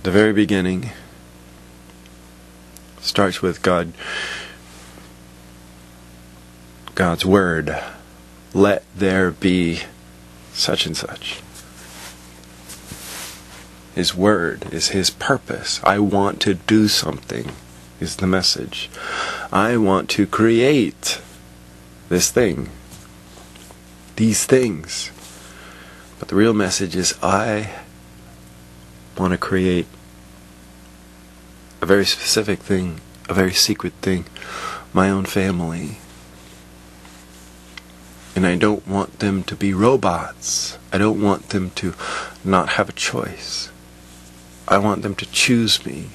the very beginning starts with God's word. Let there be such and such. His word is His purpose. I want to do something is the message. I want to create this thing. These things. But the real message is I want to create a very specific thing, a very secret thing, my own family. And I don't want them to be robots. I don't want them to not have a choice. I want them to choose me.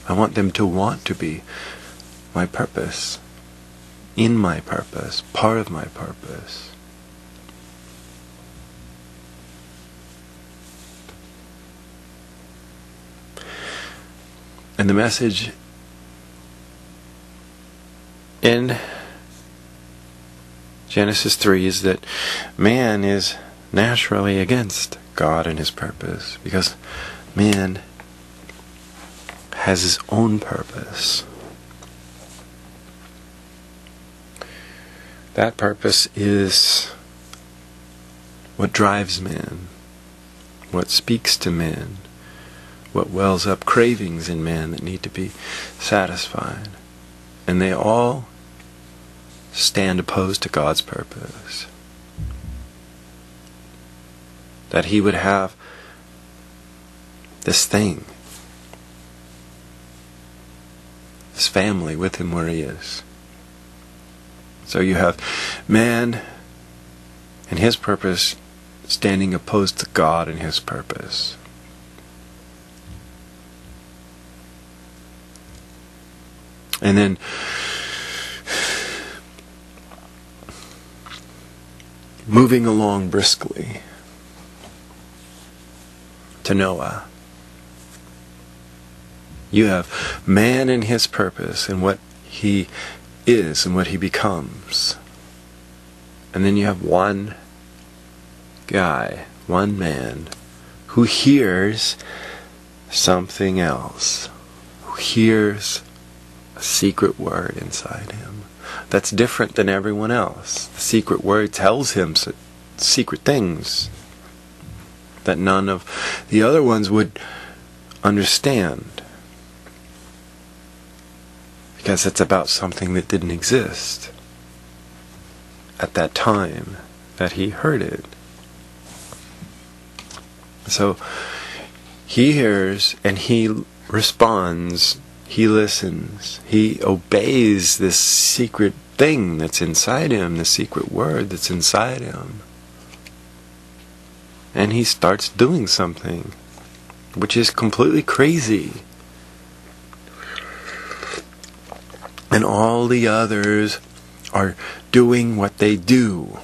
I want them to want to be my purpose, in my purpose, part of my purpose. And the message in Genesis 3 is that man is naturally against God and His purpose, because man has his own purpose. That purpose is what drives man, what speaks to man, what wells up cravings in man that need to be satisfied. And they all stand opposed to God's purpose. That He would have this thing, this family with Him where He is. So you have man and his purpose standing opposed to God and His purpose. And then moving along briskly to Noah. You have man and his purpose and what he is and what he becomes. And then you have one guy, one man, who hears something else, who hears a secret word inside him that's different than everyone else. The secret word tells him secret things that none of the other ones would understand, because it's about something that didn't exist at that time that he heard it. So he hears and he responds, he listens, he obeys this secret thing that's inside him, the secret word that's inside him. And he starts doing something which is completely crazy. And all the others are doing what they do.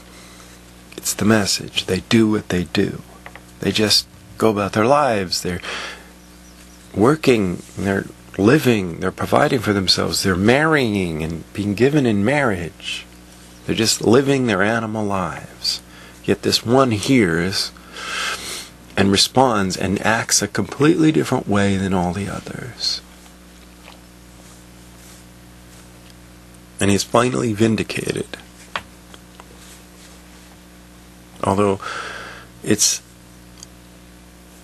It's the message. They do what they do. They just go about their lives. They're working, they're living, they're providing for themselves, they're marrying and being given in marriage. They're just living their animal lives. Yet this one hears and responds and acts a completely different way than all the others. And he's finally vindicated. Although it's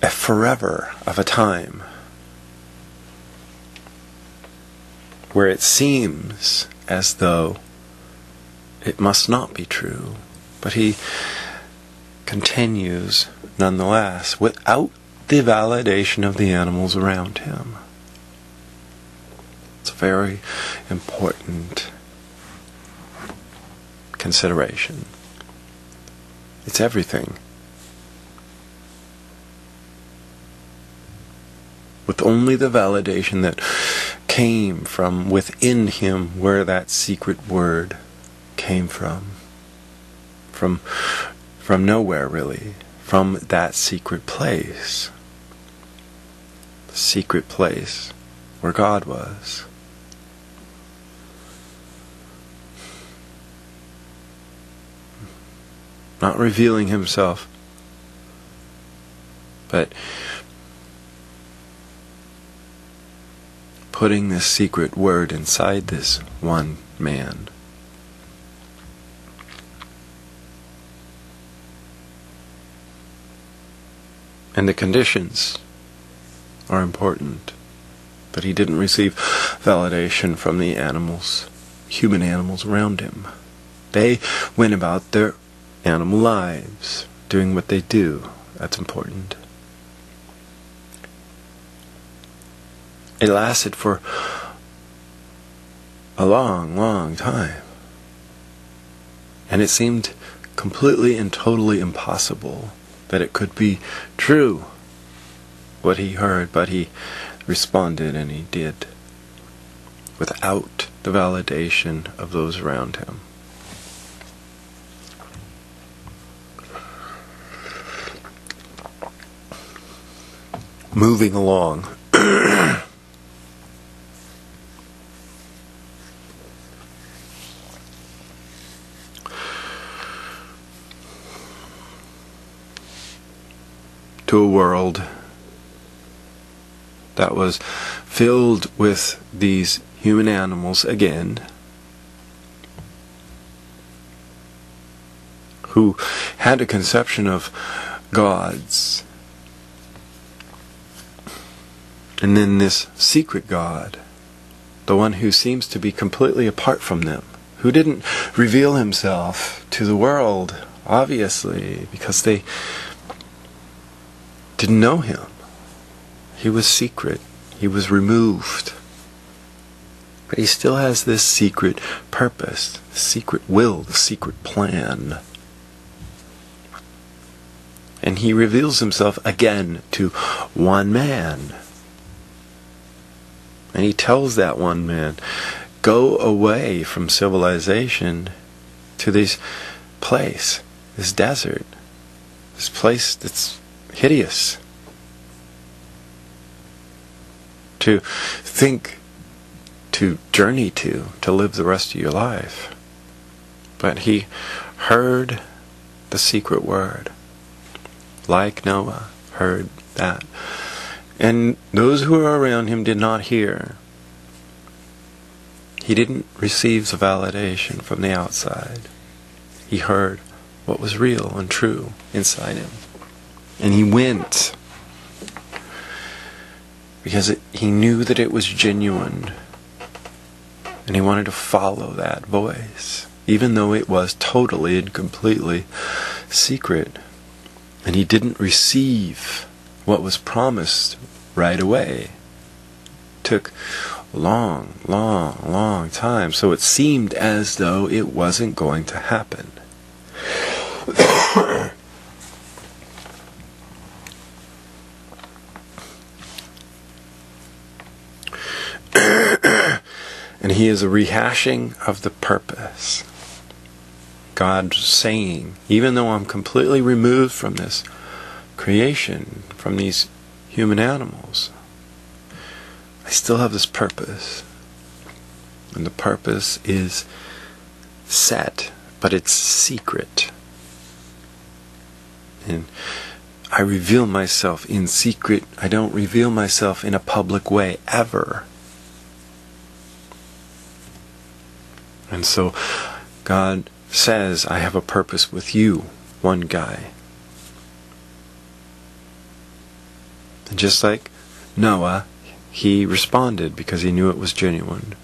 a forever of a time where it seems as though it must not be true. But he continues nonetheless without the validation of the animals around him. It's a very important consideration. It's everything. With only the validation that came from within him, where that secret word came from. From nowhere, really. From that secret place. The secret place where God was. Not revealing himself, but putting this secret word inside this one man. And the conditions are important. But he didn't receive validation from the animals, human animals around him. They went about their animal lives, doing what they do. That's important. It lasted for a long, long time. And it seemed completely and totally impossible that it could be true what he heard, but he responded, and he did, without the validation of those around him. Moving along. To a world that was filled with these human animals again, who had a conception of gods, and then this secret God, the one who seems to be completely apart from them, who didn't reveal himself to the world, obviously, because they didn't know him. He was secret. He was removed. But he still has this secret purpose, the secret will, the secret plan. And he reveals himself again to one man. And he tells that one man, go away from civilization to this place, this desert, this place that's hideous. To think, to journey to live the rest of your life. But he heard the secret word, like Noah heard that. And those who were around him did not hear. He didn't receive the validation from the outside. He heard what was real and true inside him. And he went because he knew that it was genuine. And he wanted to follow that voice, even though it was totally and completely secret. And he didn't receive what was promised right away. It took a long, long, long time. So it seemed as though it wasn't going to happen. And he is a rehashing of the purpose. God saying, even though I'm completely removed from this creation, from these human animals, I still have this purpose. And the purpose is set, but it's secret. And I reveal myself in secret. I don't reveal myself in a public way, ever. And so God says, I have a purpose with you, one guy. And just like Noah, he responded because he knew it was genuine.